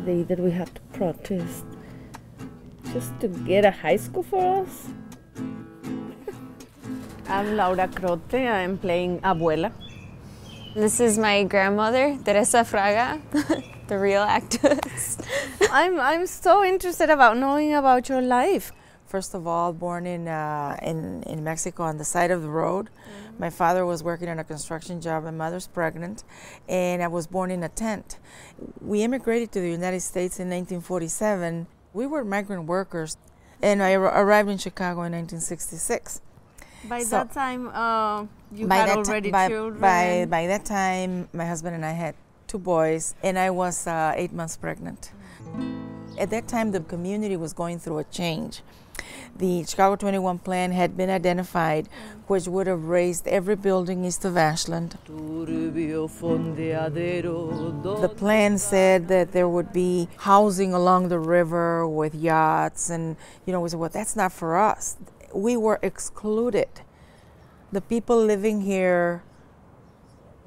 day that we had to protest just to get a high school for us. I'm Laura Crote. I'm playing Abuela. This is my grandmother, Teresa Fraga, the real actress. I'm so interested about knowing about your life. First of all, born in Mexico on the side of the road. My father was working on a construction job, my mother's pregnant, and I was born in a tent. We immigrated to the United States in 1947. We were migrant workers, and I arrived in Chicago in 1966. By that time, you had already children? By that time, my husband and I had 2 boys, and I was 8 months pregnant. At that time, the community was going through a change. The Chicago 21 plan had been identified, which would have raised every building east of Ashland. The plan said that there would be housing along the river with yachts, and we said, well, that's not for us. We were excluded. The people living here,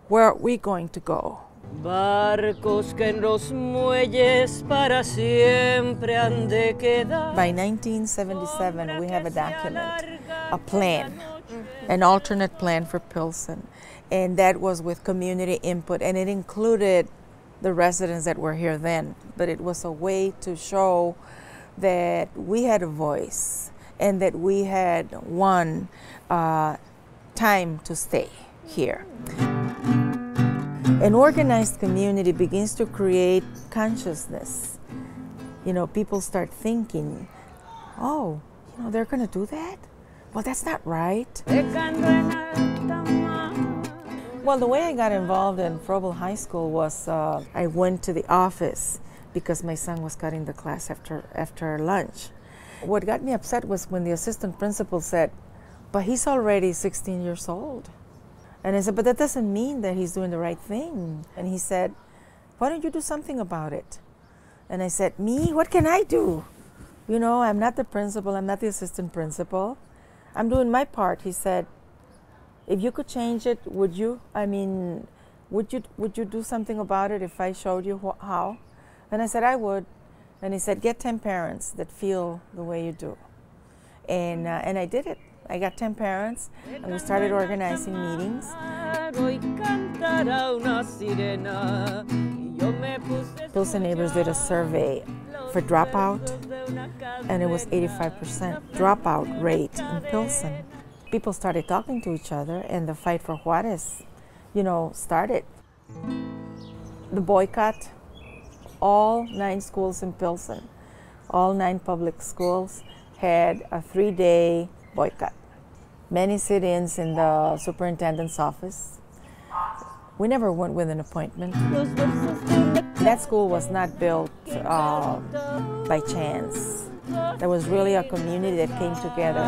where are we going to go? Barcos que en los muelles para siempre han de quedar. By 1977, we have a document, a plan, an alternate plan for Pilsen. And that was with community input, and it included the residents that were here then. But it was a way to show that we had a voice and that we had one time to stay here. An organized community begins to create consciousness. People start thinking, oh, they're going to do that? Well, that's not right. Well, the way I got involved in Froebel High School was I went to the office because my son was cutting the class after lunch. What got me upset was when the assistant principal said, but he's already 16 years old. And I said, but that doesn't mean that he's doing the right thing. And he said, why don't you do something about it? And I said, me? What can I do? I'm not the principal, I'm not the assistant principal. I'm doing my part. He said, if you could change it, would you? Would you do something about it if I showed you how? And I said, I would. And he said, get 10 parents that feel the way you do. And I did it. I got 10 parents, and we started organizing meetings. Pilsen neighbors did a survey for dropout, and it was 85% dropout rate in Pilsen. People started talking to each other, and the fight for Juarez, started. The boycott, all 9 schools in Pilsen, all 9 public schools had a 3-day boycott. Many sit-ins in the superintendent's office. We never went with an appointment. That school was not built by chance. There was really a community that came together.